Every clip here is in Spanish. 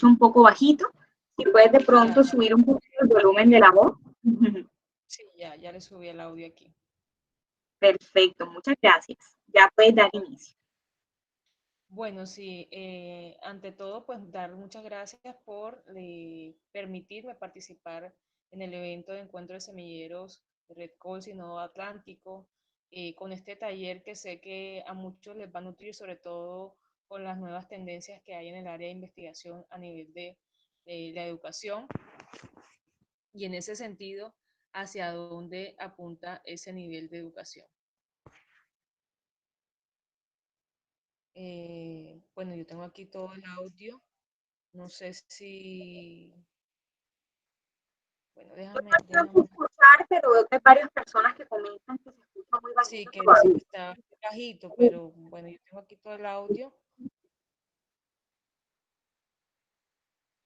un poco bajito. Si puedes de pronto subir un poquito el volumen de la voz. Sí, ya le subí el audio aquí. Perfecto, muchas gracias. Ya puedes dar inicio. Bueno, sí, ante todo, pues dar muchas gracias por permitirme participar en el evento de encuentro de semilleros de Red Cols y Nodo Atlántico, con este taller que sé que a muchos les va a nutrir, sobre todo con las nuevas tendencias que hay en el área de investigación a nivel de la educación, y en ese sentido, hacia dónde apunta ese nivel de educación. Bueno, yo tengo aquí todo el audio. No sé si, bueno, Yo déjame, te alcanzo a déjame. escuchar, pero veo que hay varias personas que comentan que se escucha muy Sí, bajito que dice que todavía. está bajito, pero bueno, yo tengo aquí todo el audio.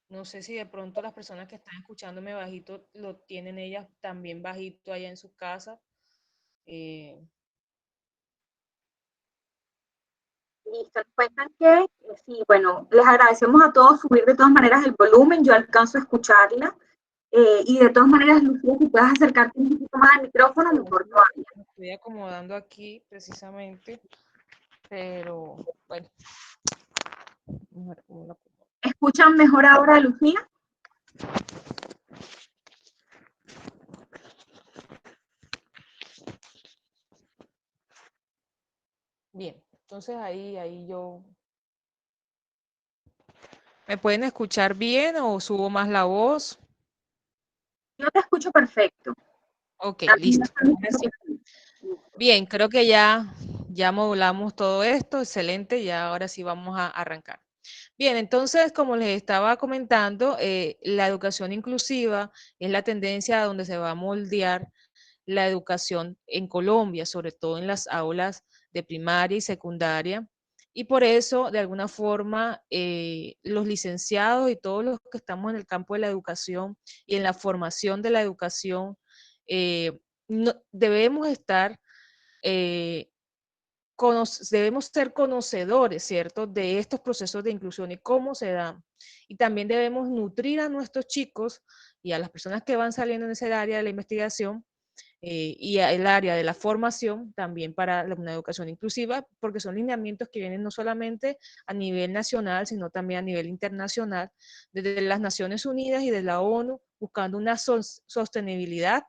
No sé si de pronto las personas que están escuchándome bajito lo tienen ellas también bajito allá en sus casas. Eh, Listo, nos cuentan que sí, bueno, les agradecemos a todos subir de todas maneras el volumen, yo alcanzo a escucharla. Y de todas maneras, Lucía, si puedes acercarte un poquito más al micrófono, bueno, mejor sí, todavía. me estoy acomodando aquí precisamente, pero bueno, vamos a ver cómo lo acomodo. ¿Escuchan mejor ahora, Lucía? Bien, entonces ahí yo... ¿Me pueden escuchar bien o subo más la voz? Yo te escucho perfecto. Ok, A mí me listo. están Ahora diciendo sí. que sí. Bien, creo que ya modulamos todo esto, excelente, ya ahora sí vamos a arrancar. Bien, entonces, como les estaba comentando, la educación inclusiva es la tendencia a donde se va a moldear la educación en Colombia, sobre todo en las aulas de primaria y secundaria. Y por eso, de alguna forma, los licenciados y todos los que estamos en el campo de la educación y en la formación de la educación, debemos estar eh, debemos ser conocedores, ¿cierto?, de estos procesos de inclusión y cómo se dan. Y también debemos nutrir a nuestros chicos y a las personas que van saliendo en ese área de la investigación y el área de la formación también para una educación inclusiva, porque son lineamientos que vienen no solamente a nivel nacional, sino también a nivel internacional, desde las Naciones Unidas y de la ONU, buscando una sostenibilidad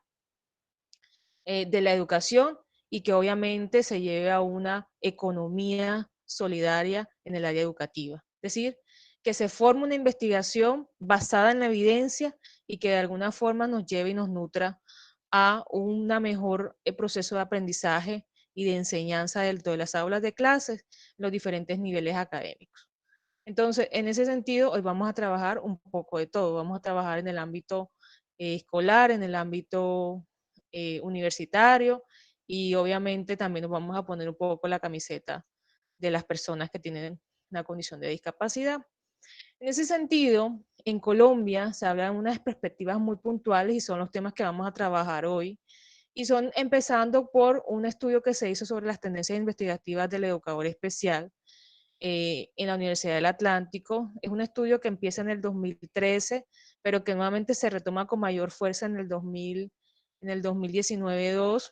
de la educación y que obviamente se lleve a una economía solidaria en el área educativa. Es decir, que se forme una investigación basada en la evidencia y que de alguna forma nos lleve y nos nutra a un mejor proceso de aprendizaje y de enseñanza de las aulas de clases, en los diferentes niveles académicos. Entonces, en ese sentido, hoy vamos a trabajar un poco de todo. Vamos a trabajar en el ámbito escolar, en el ámbito universitario y obviamente también nos vamos a poner un poco la camiseta de las personas que tienen una condición de discapacidad. En ese sentido, en Colombia se hablan unas perspectivas muy puntuales y son los temas que vamos a trabajar hoy. Y son empezando por un estudio que se hizo sobre las tendencias investigativas del educador especial en la Universidad del Atlántico. Es un estudio que empieza en el 2013, pero que nuevamente se retoma con mayor fuerza en el 2019-2,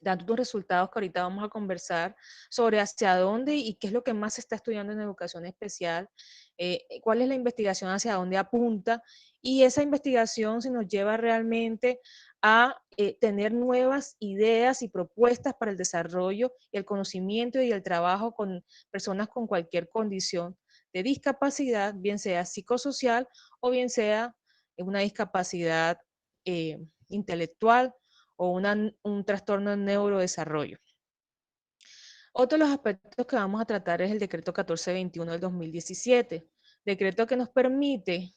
dando unos resultados que ahorita vamos a conversar sobre hacia dónde y qué es lo que más se está estudiando en educación especial, cuál es la investigación, hacia dónde apunta, y esa investigación se nos lleva realmente a tener nuevas ideas y propuestas para el desarrollo y el conocimiento y el trabajo con personas con cualquier condición de discapacidad, bien sea psicosocial o bien sea una discapacidad intelectual o un trastorno de neurodesarrollo. Otro de los aspectos que vamos a tratar es el decreto 1421 del 2017, decreto que nos permite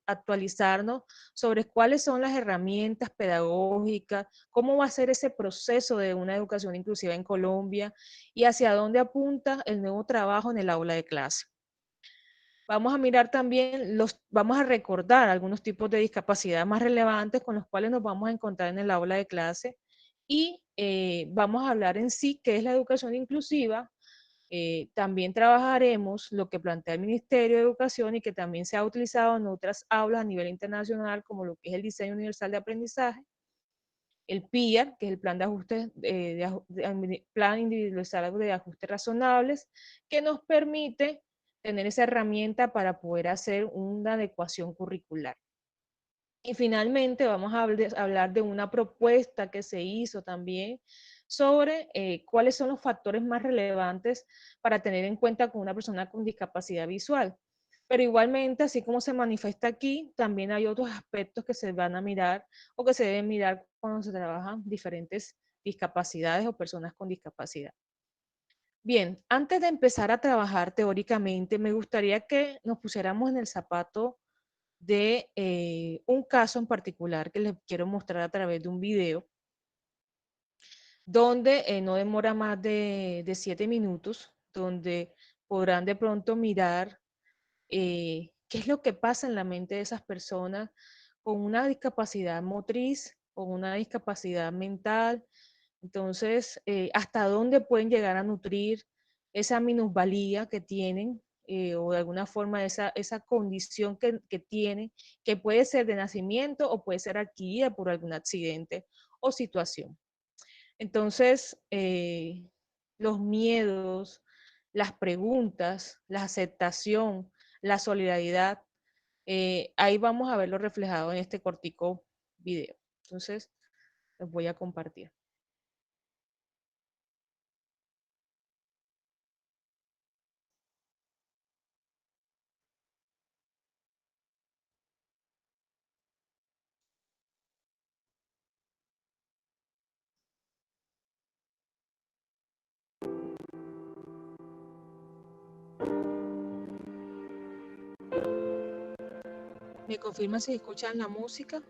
actualizarnos sobre cuáles son las herramientas pedagógicas, cómo va a ser ese proceso de una educación inclusiva en Colombia y hacia dónde apunta el nuevo trabajo en el aula de clase. Vamos a mirar también, vamos a recordar algunos tipos de discapacidad más relevantes con los cuales nos vamos a encontrar en el aula de clase y vamos a hablar en sí qué es la educación inclusiva, También trabajaremos lo que plantea el Ministerio de Educación y que también se ha utilizado en otras aulas a nivel internacional, como lo que es el Diseño Universal de Aprendizaje, el PIAR, que es el Plan de Ajuste, Plan Individualizado de Ajustes Razonables, que nos permite tener esa herramienta para poder hacer una adecuación curricular. Y finalmente vamos a hablar de una propuesta que se hizo también sobre cuáles son los factores más relevantes para tener en cuenta con una persona con discapacidad visual. Pero igualmente, así como se manifiesta aquí, también hay otros aspectos que se van a mirar o que se deben mirar cuando se trabajan diferentes discapacidades o personas con discapacidad. Bien, antes de empezar a trabajar teóricamente, me gustaría que nos pusiéramos en el zapato de un caso en particular que les quiero mostrar a través de un video, donde no demora más de 7 minutos, donde podrán de pronto mirar qué es lo que pasa en la mente de esas personas con una discapacidad motriz, con una discapacidad mental. Entonces, hasta dónde pueden llegar a nutrir esa minusvalía que tienen, o de alguna forma esa condición que tienen, que puede ser de nacimiento o puede ser adquirida por algún accidente o situación. Entonces, los miedos, las preguntas, la aceptación, la solidaridad, ahí vamos a verlo reflejado en este cortico video. Entonces, los voy a compartir. ¿Me confirman si escuchan la música?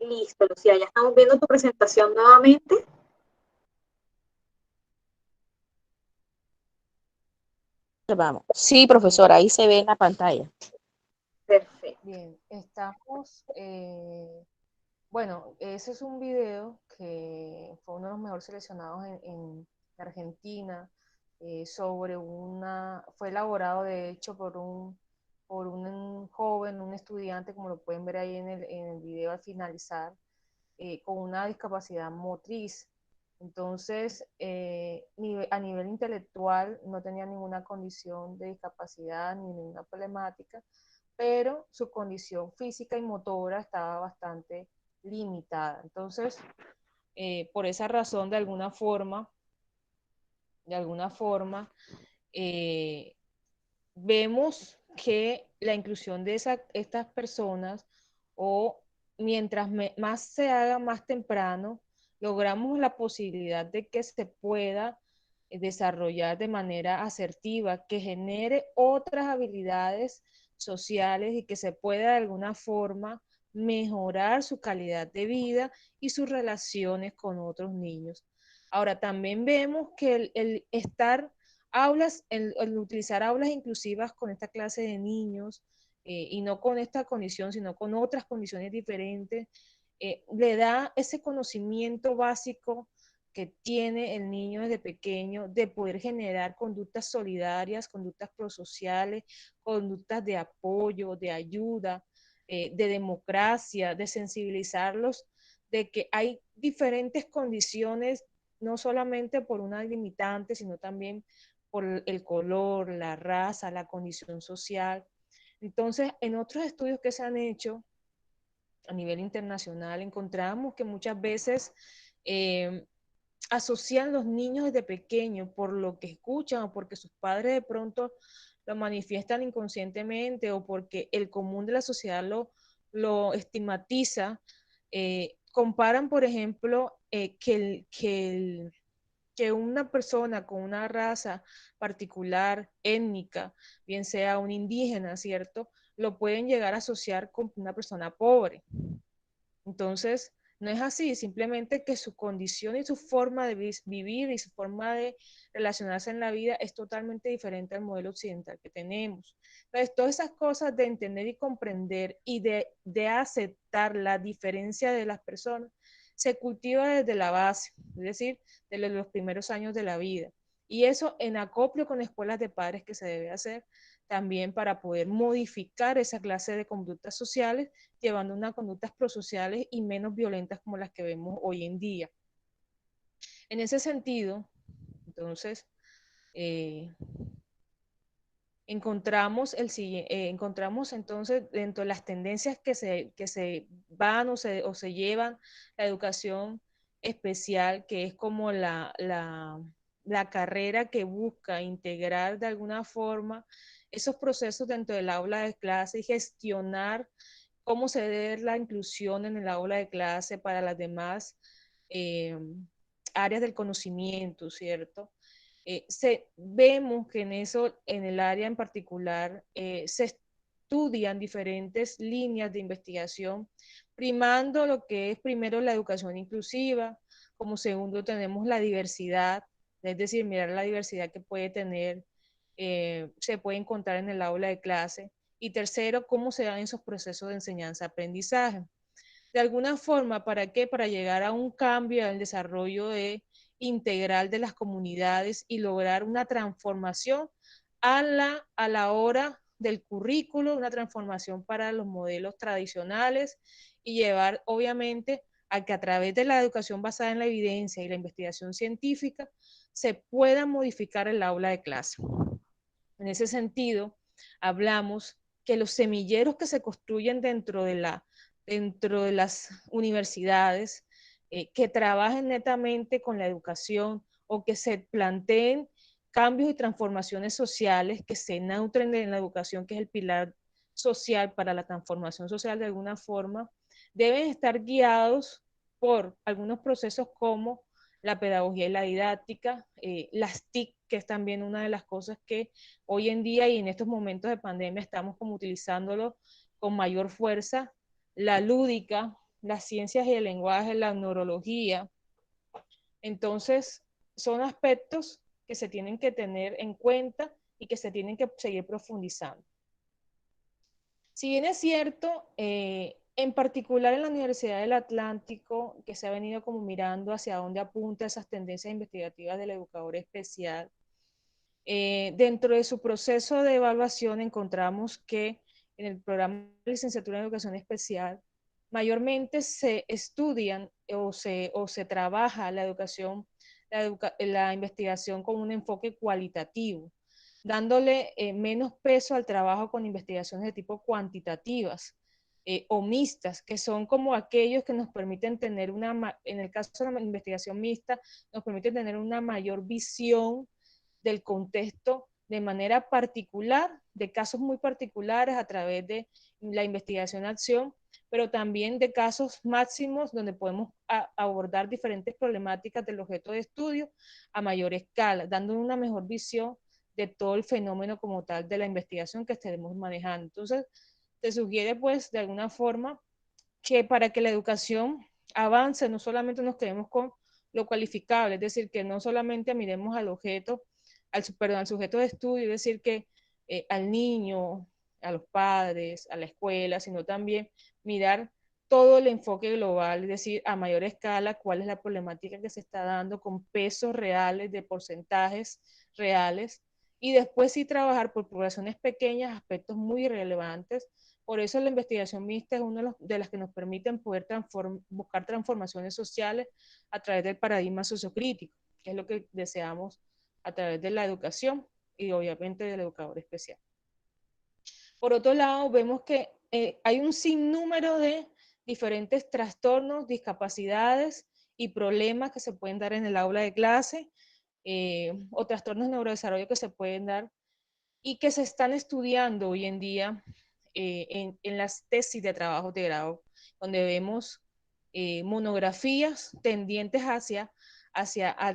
Listo, Lucía, ya estamos viendo tu presentación nuevamente. Vamos. Sí, profesora, ahí se ve en la pantalla. Perfecto. Bien, estamos, bueno, ese es un video que fue uno de los mejor seleccionados en Argentina, sobre fue elaborado de hecho por un joven, un estudiante, como lo pueden ver ahí en el video al finalizar, con una discapacidad motriz. Entonces, a nivel intelectual no tenía ninguna condición de discapacidad ni ninguna problemática, pero su condición física y motora estaba bastante limitada. Entonces, por esa razón, de alguna forma, eh, vemos que la inclusión de estas personas, o mientras más se haga más temprano, logramos la posibilidad de que se pueda desarrollar de manera asertiva, que genere otras habilidades sociales y que se pueda de alguna forma mejorar su calidad de vida y sus relaciones con otros niños. Ahora, también vemos que el estar el utilizar aulas inclusivas con esta clase de niños, y no con esta condición, sino con otras condiciones diferentes, le da ese conocimiento básico que tiene el niño desde pequeño de poder generar conductas solidarias, conductas prosociales, conductas de apoyo, de ayuda, de democracia, de sensibilizarlos de que hay diferentes condiciones, no solamente por una limitante, sino también por el color, la raza, la condición social. Entonces, en otros estudios que se han hecho a nivel internacional, encontramos que muchas veces eh, asocian los niños desde pequeños por lo que escuchan o porque sus padres de pronto lo manifiestan inconscientemente o porque el común de la sociedad lo estigmatiza. Comparan, por ejemplo, que una persona con una raza particular, étnica, bien sea un indígena, ¿cierto? Lo pueden llegar a asociar con una persona pobre. Entonces, no es así, simplemente que su condición y su forma de vivir y su forma de relacionarse en la vida es totalmente diferente al modelo occidental que tenemos. Entonces, todas esas cosas de entender y comprender y de aceptar la diferencia de las personas se cultiva desde la base, es decir, desde los primeros años de la vida. Y eso en acopio con escuelas de padres que se debe hacer también para poder modificar esa clase de conductas sociales, llevando unas conductas prosociales y menos violentas como las que vemos hoy en día. En ese sentido, entonces, eh, encontramos entonces dentro de las tendencias que se van o se llevan la educación especial, que es como la carrera que busca integrar de alguna forma esos procesos dentro del aula de clase y gestionar cómo se debe la inclusión en el aula de clase para las demás eh, áreas del conocimiento, ¿cierto? Vemos que en eso, en el área en particular, se estudian diferentes líneas de investigación, primando lo que es primero la educación inclusiva, como segundo tenemos la diversidad, es decir, mirar la diversidad que puede tener, se puede encontrar en el aula de clase, y tercero, cómo se dan esos procesos de enseñanza-aprendizaje. De alguna forma, ¿para qué? Para llegar a un cambio, al desarrollo integral de las comunidades y lograr una transformación a la hora del currículo, una transformación para los modelos tradicionales y llevar, obviamente, a que a través de la educación basada en la evidencia y la investigación científica se pueda modificar el aula de clase. En ese sentido, hablamos que los semilleros que se construyen dentro de las universidades, que trabajen netamente con la educación o que se planteen cambios y transformaciones sociales que se nutren en la educación, que es el pilar social para la transformación social de alguna forma, deben estar guiados por algunos procesos como la pedagogía y la didáctica, las TIC, que es también una de las cosas que hoy en día y en estos momentos de pandemia estamos como utilizándolo con mayor fuerza, la lúdica, las ciencias y el lenguaje, la neurología. Entonces, son aspectos que se tienen que tener en cuenta y que se tienen que seguir profundizando. Si bien es cierto, en particular en la Universidad del Atlántico, que se ha venido como mirando hacia dónde apunta esas tendencias investigativas del educador especial, dentro de su proceso de evaluación encontramos que en el programa de licenciatura en educación especial mayormente se estudian o se trabaja la educación, la investigación con un enfoque cualitativo, dándole menos peso al trabajo con investigaciones de tipo cuantitativas o mixtas, que son como aquellos que nos permiten tener en el caso de la investigación mixta, nos permiten tener una mayor visión del contexto de manera particular, de casos muy particulares a través de la investigación-acción, pero también de casos máximos donde podemos abordar diferentes problemáticas del objeto de estudio a mayor escala, dando una mejor visión de todo el fenómeno como tal de la investigación que estaremos manejando. Entonces, se sugiere pues de alguna forma que para que la educación avance, no solamente nos quedemos con lo cualificable, es decir, que no solamente miremos al objeto, al sujeto de estudio, es decir, que al niño, a los padres, a la escuela, sino también mirar todo el enfoque global, es decir, a mayor escala, cuál es la problemática que se está dando con pesos reales, de porcentajes reales, y después sí trabajar por poblaciones pequeñas, aspectos muy relevantes. Por eso la investigación mixta es una de las que nos permiten poder buscar transformaciones sociales a través del paradigma sociocrítico, que es lo que deseamos a través de la educación y obviamente del educador especial. Por otro lado, vemos que hay un sinnúmero de diferentes trastornos, discapacidades y problemas que se pueden dar en el aula de clase o trastornos de neurodesarrollo que se pueden dar y que se están estudiando hoy en día en las tesis de trabajo de grado, donde vemos monografías tendientes hacia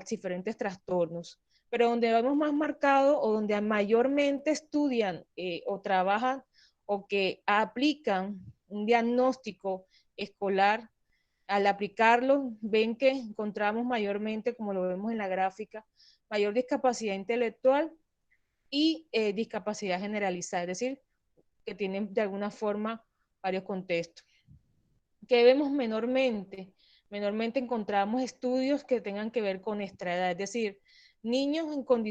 diferentes trastornos, pero donde vemos más marcado o donde mayormente estudian o trabajan o que aplican un diagnóstico escolar. Al aplicarlo, ven que encontramos mayormente, como lo vemos en la gráfica, mayor discapacidad intelectual y discapacidad generalizada, es decir, que tienen de alguna forma varios contextos. ¿Qué vemos menormente? Menormente encontramos estudios que tengan que ver con nuestra edad, es decir, niños con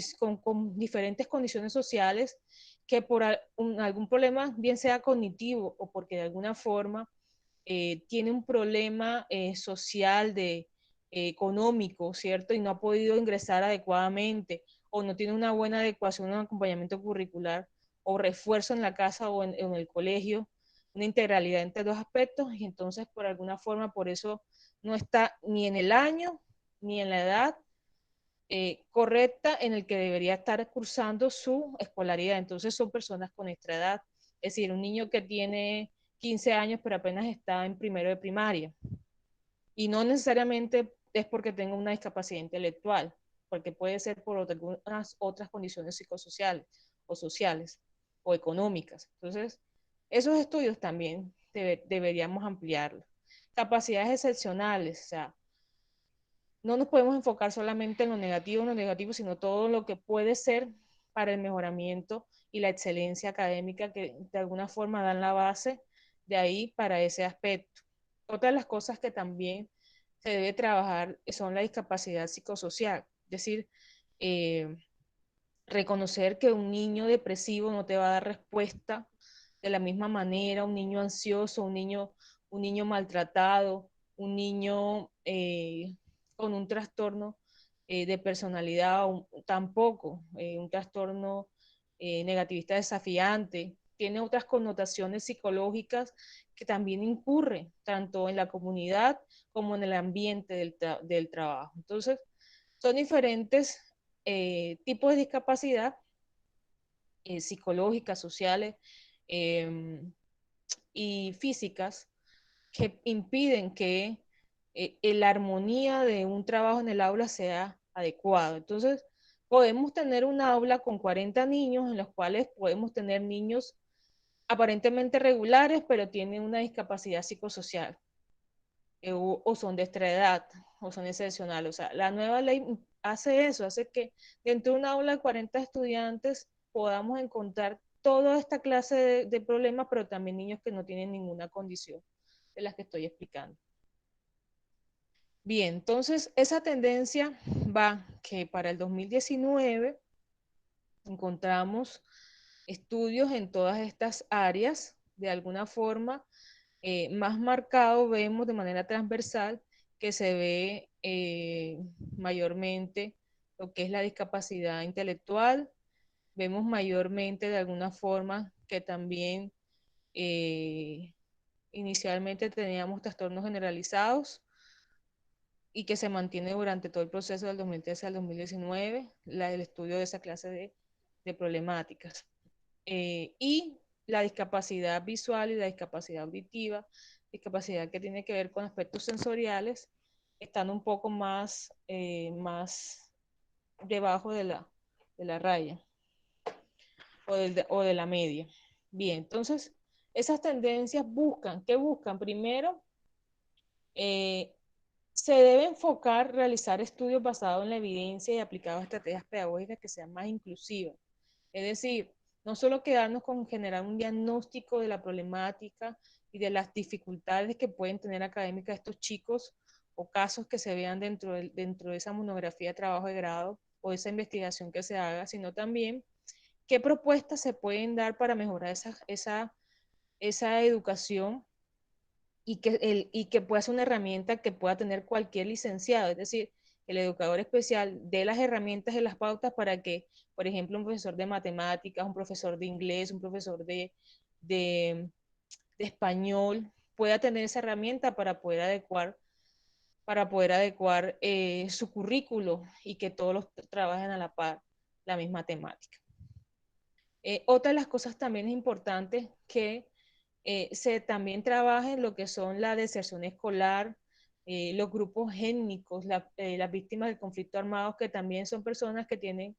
diferentes condiciones sociales que por algún problema, bien sea cognitivo o porque de alguna forma tiene un problema social económico, ¿cierto? Y no ha podido ingresar adecuadamente o no tiene una buena adecuación en acompañamiento curricular o refuerzo en la casa o en el colegio, una integralidad entre dos aspectos y entonces por alguna forma por eso no está ni en el año ni en la edad correcta en el que debería estar cursando su escolaridad. Entonces son personas con nuestra edad, es decir, un niño que tiene 15 años pero apenas está en primero de primaria. Y no necesariamente es porque tenga una discapacidad intelectual, porque puede ser por algunas otras condiciones psicosociales o sociales o económicas. Entonces, esos estudios también deberíamos ampliarlos. Capacidades excepcionales, o sea, no nos podemos enfocar solamente en lo negativo, sino todo lo que puede ser para el mejoramiento y la excelencia académica que de alguna forma dan la base de ahí para ese aspecto. Otra de las cosas que también se debe trabajar son la discapacidad psicosocial, es decir, eh, reconocer que un niño depresivo no te va a dar respuesta de la misma manera, un niño ansioso, un niño maltratado, un niño con un trastorno de personalidad, tampoco, un trastorno negativista desafiante, tiene otras connotaciones psicológicas que también incurren tanto en la comunidad como en el ambiente del trabajo. Entonces, son diferentes tipos de discapacidad psicológicas, sociales y físicas que impiden que la armonía de un trabajo en el aula sea adecuado. Entonces, podemos tener un aula con 40 niños en los cuales podemos tener niños aparentemente regulares, pero tienen una discapacidad psicosocial. o son de extra edad, o son excepcionales. O sea, la nueva ley hace eso, hace que dentro de un aula de 40 estudiantes podamos encontrar toda esta clase de problemas, pero también niños que no tienen ninguna condición de las que estoy explicando. Bien, entonces esa tendencia va que para el 2019 encontramos estudios en todas estas áreas, de alguna forma más marcado vemos de manera transversal que se ve mayormente lo que es la discapacidad intelectual, vemos mayormente de alguna forma que también inicialmente teníamos trastornos generalizados y que se mantiene durante todo el proceso del 2013 al 2019, el estudio de esa clase de problemáticas. Y la discapacidad visual y la discapacidad auditiva, discapacidad que tiene que ver con aspectos sensoriales, están un poco más, más debajo de la raya o de la media. Bien, entonces esas tendencias buscan, ¿qué buscan? Primero, se debe enfocar, realizar estudios basados en la evidencia y aplicados a estrategias pedagógicas que sean más inclusivas. Es decir, no solo quedarnos con generar un diagnóstico de la problemática y de las dificultades que pueden tener académicas estos chicos o casos que se vean dentro de esa monografía de trabajo de grado o esa investigación que se haga, sino también qué propuestas se pueden dar para mejorar esa educación y que pueda ser una herramienta que pueda tener cualquier licenciado, es decir, el educador especial dé las herramientas y las pautas para que, por ejemplo, un profesor de matemáticas, un profesor de inglés, un profesor de español, pueda tener esa herramienta para poder adecuar su currículo y que todos los trabajen a la par la misma temática. Otra de las cosas también importantes que se también trabaja en lo que son la deserción escolar, los grupos étnicos, las víctimas del conflicto armado, que también son personas que tienen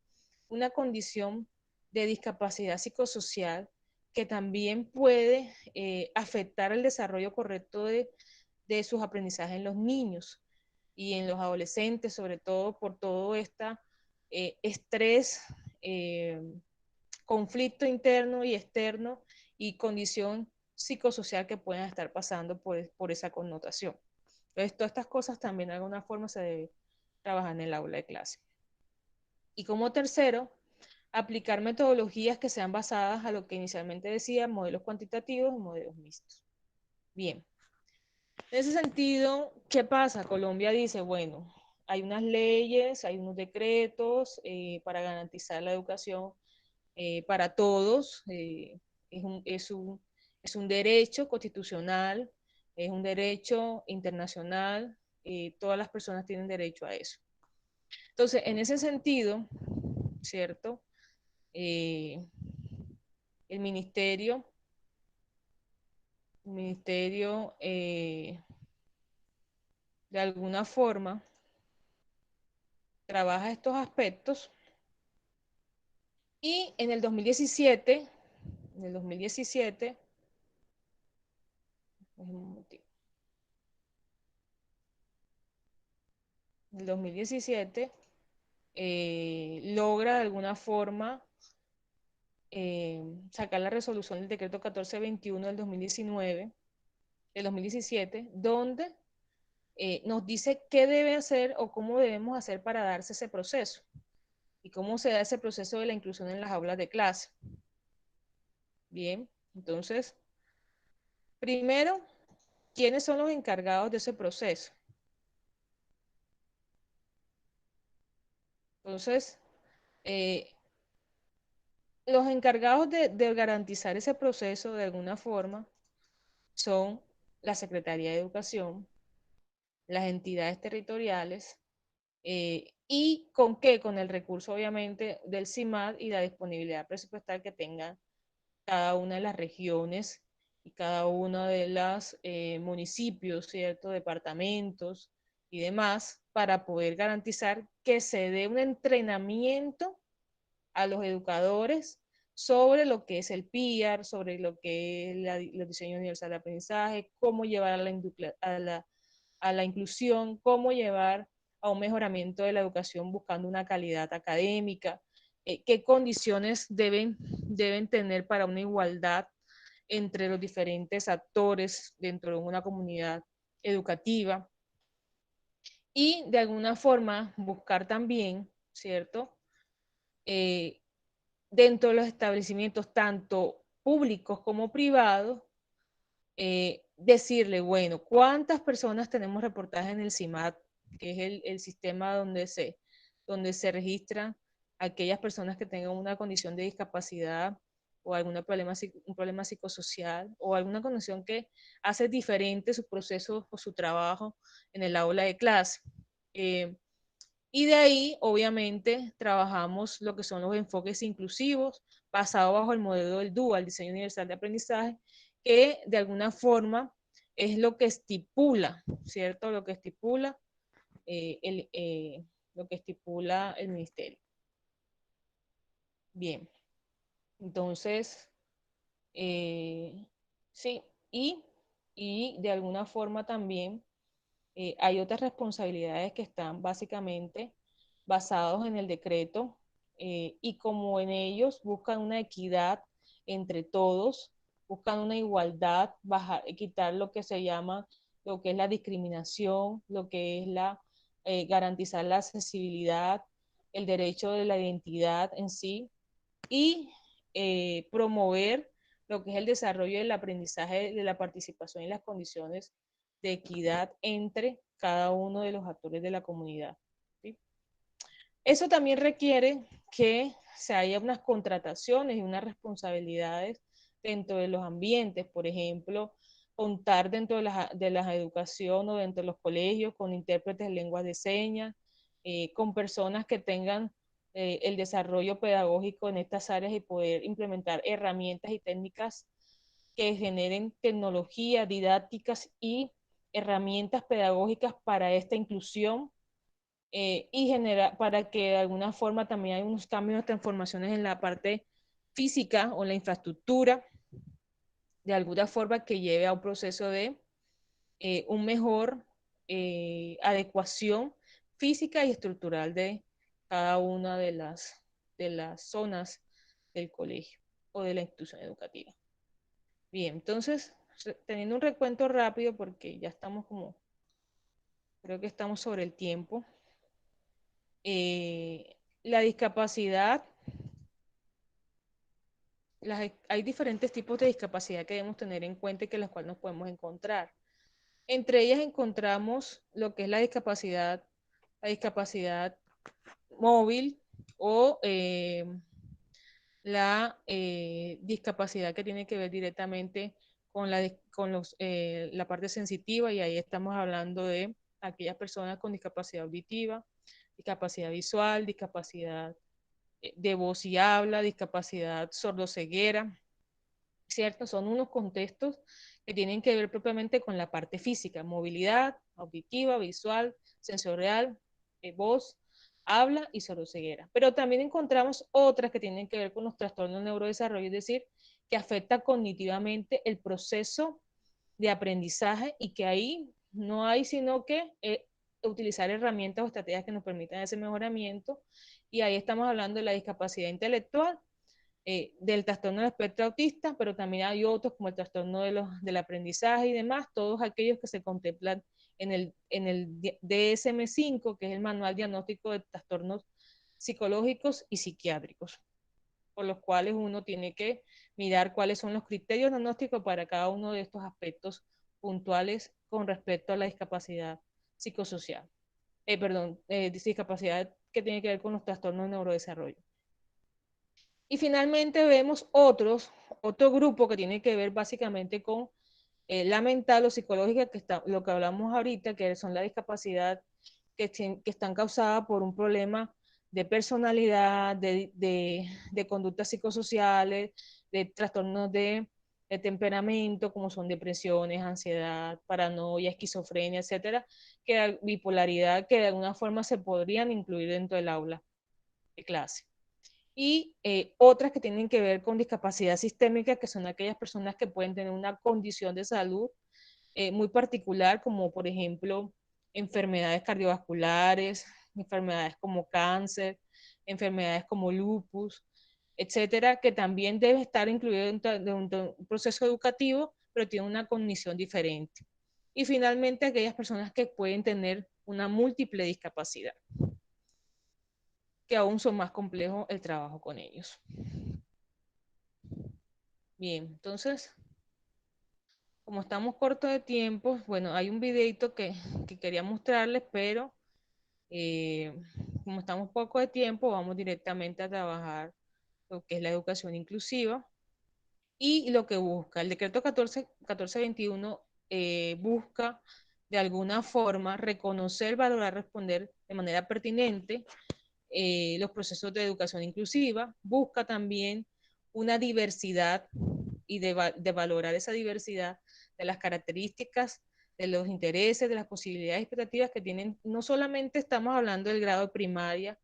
una condición de discapacidad psicosocial que también puede afectar el desarrollo correcto de sus aprendizajes en los niños y en los adolescentes, sobre todo por todo este estrés, conflicto interno y externo y condición psicosocial que puedan estar pasando por esa connotación. Entonces, todas estas cosas también de alguna forma se debe trabajar en el aula de clase. Y como tercero, aplicar metodologías que sean basadas a lo que inicialmente decía, modelos cuantitativos y modelos mixtos. Bien. En ese sentido, ¿qué pasa? Colombia dice, bueno, hay unas leyes, hay unos decretos para garantizar la educación para todos, es un derecho constitucional, es un derecho internacional, todas las personas tienen derecho a eso. Entonces, en ese sentido, ¿cierto? El ministerio de alguna forma trabaja estos aspectos y en el 2017, en el 2017 logra de alguna forma sacar la resolución del decreto 1421 del 2019, del 2017, donde nos dice qué debe hacer o cómo debemos hacer para darse ese proceso y cómo se da ese proceso de la inclusión en las aulas de clase. Bien, entonces, primero, ¿quiénes son los encargados de ese proceso? Entonces, los encargados de garantizar ese proceso de alguna forma son la Secretaría de Educación, las entidades territoriales, y con qué, con el recurso obviamente del CIMAD y la disponibilidad presupuestal que tenga cada una de las regiones y cada uno de los municipios, ¿cierto? Departamentos y demás, para poder garantizar que se dé un entrenamiento a los educadores sobre lo que es el PIAR, sobre lo que es el diseño universal de aprendizaje, cómo llevar a a la inclusión, cómo llevar a un mejoramiento de la educación buscando una calidad académica, qué condiciones deben tener para una igualdad entre los diferentes actores dentro de una comunidad educativa y de alguna forma buscar también, ¿cierto? Dentro de los establecimientos tanto públicos como privados, decirle, bueno, ¿cuántas personas tenemos reportajes en el CIMAT, que es el sistema donde se registran aquellas personas que tengan una condición de discapacidad o un problema psicosocial o alguna condición que hace diferente su proceso o su trabajo en el aula de clase? Y de ahí, obviamente, trabajamos lo que son los enfoques inclusivos, basados bajo el modelo del DUA, el Diseño Universal de Aprendizaje, que de alguna forma es lo que estipula, ¿cierto? Lo que estipula el ministerio. Bien, entonces, sí, y de alguna forma también hay otras responsabilidades que están básicamente basados en el decreto y como en ellos buscan una equidad entre todos, buscan una igualdad, quitar lo que se llama, lo que es la discriminación, lo que es garantizar la accesibilidad, el derecho de la identidad en sí y promover lo que es el desarrollo del aprendizaje, de la participación y las condiciones de equidad entre cada uno de los actores de la comunidad. ¿Sí? Eso también requiere que se haya unas contrataciones y unas responsabilidades dentro de los ambientes, por ejemplo, contar dentro de la educación o dentro de los colegios con intérpretes de lenguas de señas, con personas que tengan el desarrollo pedagógico en estas áreas y poder implementar herramientas y técnicas que generen tecnología, didácticas y herramientas pedagógicas para esta inclusión y para que de alguna forma también hay unos cambios, transformaciones en la parte física o en la infraestructura, de alguna forma que lleve a un proceso de un mejor adecuación física y estructural de cada una de las zonas del colegio o de la institución educativa. Bien, entonces, teniendo un recuento rápido, porque ya estamos creo que estamos sobre el tiempo. La discapacidad, hay diferentes tipos de discapacidad que debemos tener en cuenta y que las cuales nos podemos encontrar. Entre ellas encontramos lo que es la discapacidad móvil o la discapacidad que tiene que ver directamente con la parte sensitiva, y ahí estamos hablando de aquellas personas con discapacidad auditiva, discapacidad visual, discapacidad de voz y habla, discapacidad sordoceguera, ¿cierto? Son unos contextos que tienen que ver propiamente con la parte física, movilidad, auditiva, visual, sensorial, voz, habla y sordoceguera. Pero también encontramos otras que tienen que ver con los trastornos de neurodesarrollo, es decir, que afecta cognitivamente el proceso de aprendizaje y que ahí no hay sino que utilizar herramientas o estrategias que nos permitan ese mejoramiento. Y ahí estamos hablando de la discapacidad intelectual, del trastorno del espectro autista, pero también hay otros como el trastorno del aprendizaje y demás, todos aquellos que se contemplan en el DSM-5, que es el Manual Diagnóstico de Trastornos Psicológicos y Psiquiátricos, por los cuales uno tiene que mirar cuáles son los criterios diagnósticos para cada uno de estos aspectos puntuales con respecto a la discapacidad psicosocial. Discapacidad que tiene que ver con los trastornos de neurodesarrollo. Y finalmente vemos otro grupo que tiene que ver básicamente con la mental o psicológica, lo que hablamos ahorita, que son la discapacidad que están causadas por un problema de personalidad, de conductas psicosociales, de trastornos de temperamento, como son depresiones, ansiedad, paranoia, esquizofrenia, etcétera, bipolaridad, que de alguna forma se podrían incluir dentro del aula de clase. Y otras que tienen que ver con discapacidad sistémica, que son aquellas personas que pueden tener una condición de salud muy particular, como por ejemplo enfermedades cardiovasculares, enfermedades como cáncer, enfermedades como lupus, etcétera, que también debe estar incluido dentro de un proceso educativo, pero tiene una cognición diferente. Y finalmente, aquellas personas que pueden tener una múltiple discapacidad, que aún son más complejos el trabajo con ellos. Bien, entonces, como estamos cortos de tiempo, bueno, hay un videito que quería mostrarles, pero como estamos poco de tiempo, vamos directamente a trabajar lo que es la educación inclusiva y lo que busca. El decreto 1421 busca de alguna forma reconocer, valorar, responder de manera pertinente los procesos de educación inclusiva, busca también una diversidad y de valorar esa diversidad de las características, de los intereses, de las posibilidades y expectativas que tienen. No solamente estamos hablando del grado de primaria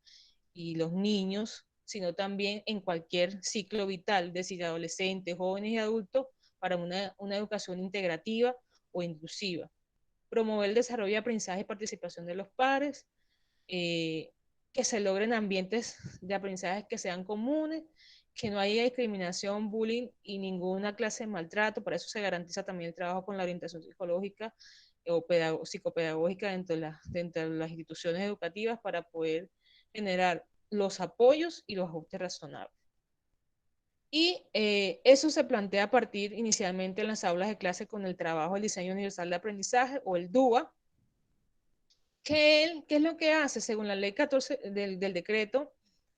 y los niños, sino también en cualquier ciclo vital, es decir, adolescentes, jóvenes y adultos, para una educación integrativa o inclusiva. Promover el desarrollo de aprendizaje y participación de los pares, que se logren ambientes de aprendizaje que sean comunes, que no haya discriminación, bullying y ninguna clase de maltrato. Para eso se garantiza también el trabajo con la orientación psicológica o psicopedagógica dentro de las instituciones educativas para poder generar los apoyos y los ajustes razonables. Y eso se plantea a partir inicialmente en las aulas de clase con el trabajo del diseño universal de aprendizaje o el DUA. ¿Qué es lo que hace? Según la ley 14 del decreto,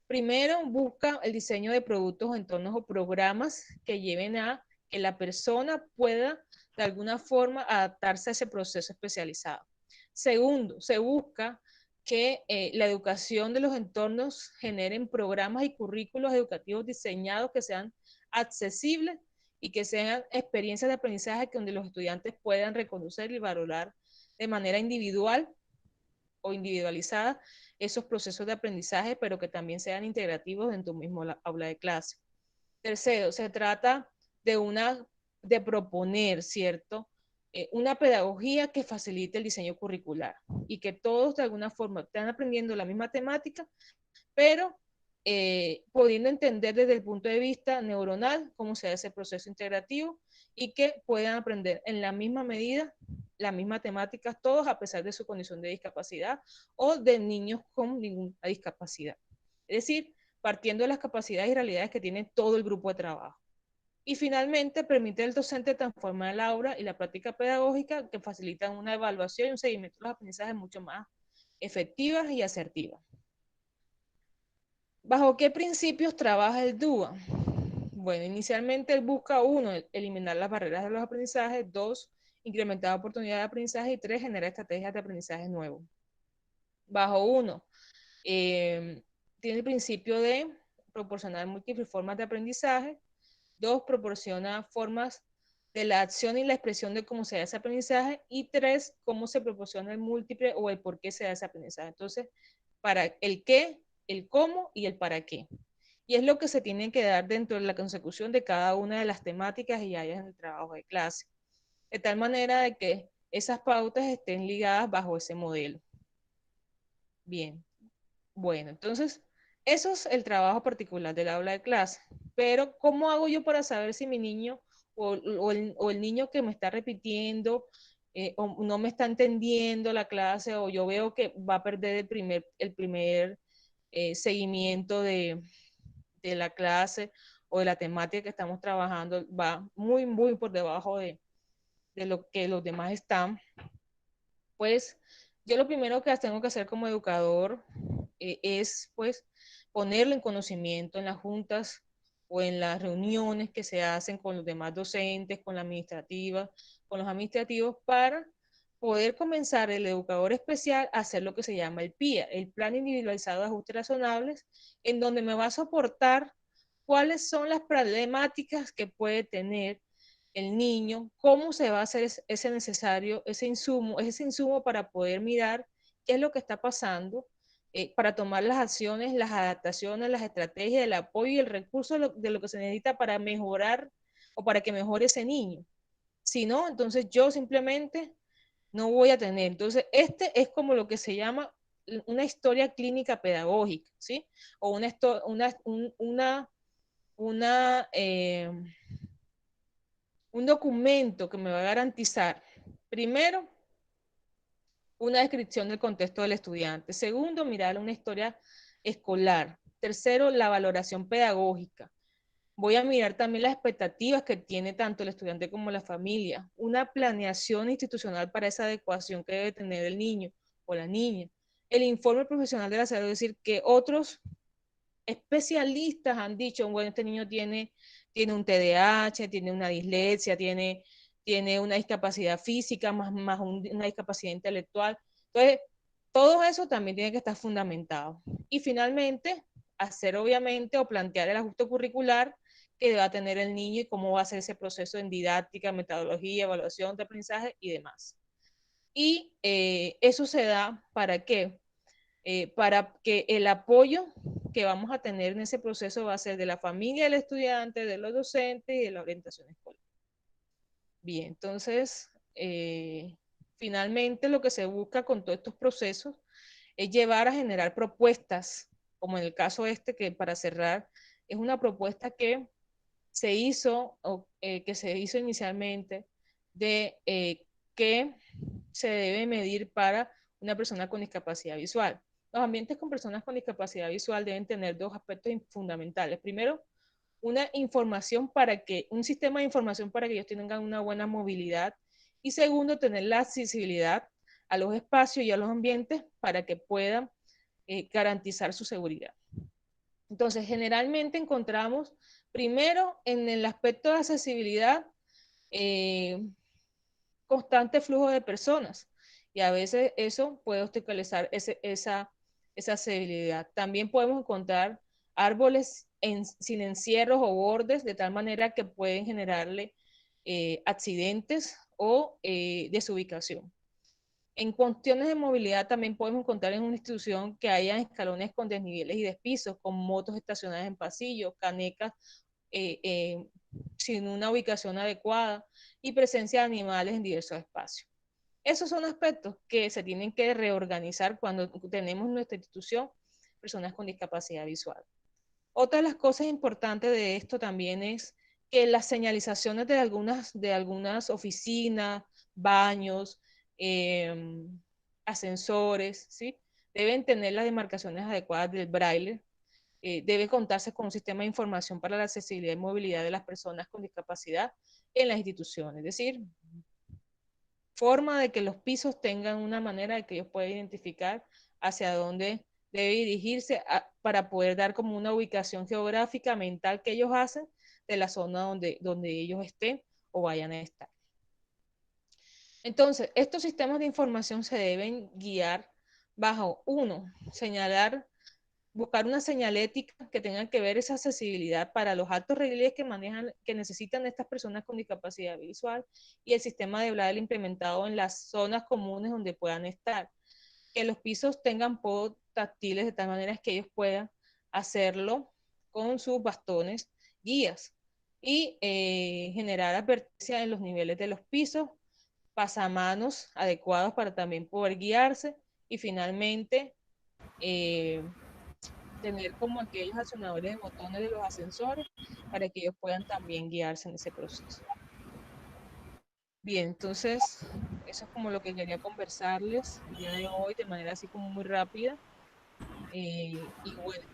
primero busca el diseño de productos, entornos o programas que lleven a que la persona pueda de alguna forma adaptarse a ese proceso especializado. Segundo, se busca que la educación de los entornos generen programas y currículos educativos diseñados que sean accesibles y que sean experiencias de aprendizaje donde los estudiantes puedan reconocer y valorar de manera individual o individualizada esos procesos de aprendizaje, pero que también sean integrativos dentro del mismo aula de clase. Tercero, se trata de proponer, ¿cierto? Una pedagogía que facilite el diseño curricular y que todos de alguna forma estén aprendiendo la misma temática, pero pudiendo entender desde el punto de vista neuronal cómo se hace ese proceso integrativo y que puedan aprender en la misma medida las mismas temáticas todos a pesar de su condición de discapacidad o de niños con ninguna discapacidad. Es decir, partiendo de las capacidades y realidades que tiene todo el grupo de trabajo. Y finalmente, permite al docente transformar el aula y la práctica pedagógica que facilitan una evaluación y un seguimiento de los aprendizajes mucho más efectivas y asertivas. ¿Bajo qué principios trabaja el DUA? Bueno, inicialmente él busca, uno, eliminar las barreras de los aprendizajes, dos, incrementar oportunidades de aprendizaje y tres, generar estrategias de aprendizaje nuevos. Bajo uno, tiene el principio de proporcionar múltiples formas de aprendizaje. Dos, proporciona formas de la acción y la expresión de cómo se da ese aprendizaje. Y tres, cómo se proporciona el múltiple o el por qué se da ese aprendizaje. Entonces, para el qué, el cómo y el para qué. Y es lo que se tiene que dar dentro de la consecución de cada una de las temáticas y áreas en el trabajo de clase. De tal manera de que esas pautas estén ligadas bajo ese modelo. Bien, bueno, entonces, eso es el trabajo particular del aula de clase. Pero, ¿cómo hago yo para saber si mi niño o el niño que me está repitiendo o no me está entendiendo la clase o yo veo que va a perder el primer seguimiento de la clase o de la temática que estamos trabajando, va muy, muy por debajo de lo que los demás están? Pues yo lo primero que tengo que hacer como educador es pues ponerlo en conocimiento en las juntas o en las reuniones que se hacen con los demás docentes, con la administrativa, con los administrativos, para poder comenzar el educador especial a hacer lo que se llama el PIA, el Plan Individualizado de Ajustes Razonables, en donde me va a soportar cuáles son las problemáticas que puede tener el niño, cómo se va a hacer ese necesario, ese insumo para poder mirar qué es lo que está pasando, para tomar las acciones, las adaptaciones, las estrategias, el apoyo y el recurso de lo que se necesita para mejorar o para que mejore ese niño. Si no, entonces yo simplemente no voy a tener. Entonces, este es como lo que se llama una historia clínica pedagógica, ¿sí? O un documento que me va a garantizar, primero, una descripción del contexto del estudiante. Segundo, mirar una historia escolar. Tercero, la valoración pedagógica. Voy a mirar también las expectativas que tiene tanto el estudiante como la familia. Una planeación institucional para esa adecuación que debe tener el niño o la niña. El informe profesional de la salud, es decir, que otros especialistas han dicho, bueno, este niño tiene un TDAH, tiene una dislexia, tiene una discapacidad física, más una discapacidad intelectual. Entonces, todo eso también tiene que estar fundamentado. Y finalmente, hacer obviamente o plantear el ajuste curricular que va a tener el niño y cómo va a ser ese proceso en didáctica, metodología, evaluación de aprendizaje y demás. Y eso se da ¿para qué? Para que el apoyo que vamos a tener en ese proceso va a ser de la familia del estudiante, de los docentes y de la orientación escolar. Bien, entonces, finalmente lo que se busca con todos estos procesos es llevar a generar propuestas, como en el caso este, que para cerrar, es una propuesta que se hizo, que se hizo inicialmente de qué se debe medir para una persona con discapacidad visual. Los ambientes con personas con discapacidad visual deben tener dos aspectos fundamentales. Primero, un sistema de información para que ellos tengan una buena movilidad. Y segundo, tener la accesibilidad a los espacios y a los ambientes para que puedan garantizar su seguridad. Entonces, generalmente encontramos, primero, en el aspecto de accesibilidad, constante flujo de personas. Y a veces eso puede obstaculizar esa accesibilidad. También podemos encontrar árboles sin encierros o bordes, de tal manera que pueden generarle accidentes o desubicación. En cuestiones de movilidad también podemos encontrar en una institución que haya escalones con desniveles y despisos, con motos estacionadas en pasillos, canecas sin una ubicación adecuada y presencia de animales en diversos espacios. Esos son aspectos que se tienen que reorganizar cuando tenemos en nuestra institución personas con discapacidad visual. Otra de las cosas importantes de esto también es que las señalizaciones de algunas oficinas, baños, ascensores, ¿sí? Deben tener las demarcaciones adecuadas del braille. Debe contarse con un sistema de información para la accesibilidad y movilidad de las personas con discapacidad en las instituciones. Es decir, forma de que los pisos tengan una manera de que ellos puedan identificar hacia dónde debe dirigirse para poder dar como una ubicación geográfica mental que ellos hacen de la zona donde ellos estén o vayan a estar. Entonces, estos sistemas de información se deben guiar bajo, uno, buscar una señalética que tenga que ver esa accesibilidad para los altos relieves que necesitan estas personas con discapacidad visual y el sistema de braille implementado en las zonas comunes donde puedan estar. Que los pisos tengan podos táctiles de tal manera que ellos puedan hacerlo con sus bastones guías y generar advertencia en los niveles de los pisos, pasamanos adecuados para también poder guiarse y finalmente tener como aquellos accionadores de botones de los ascensores para que ellos puedan también guiarse en ese proceso. Bien, entonces eso es como lo que quería conversarles el día de hoy de manera así como muy rápida. Y bueno, espero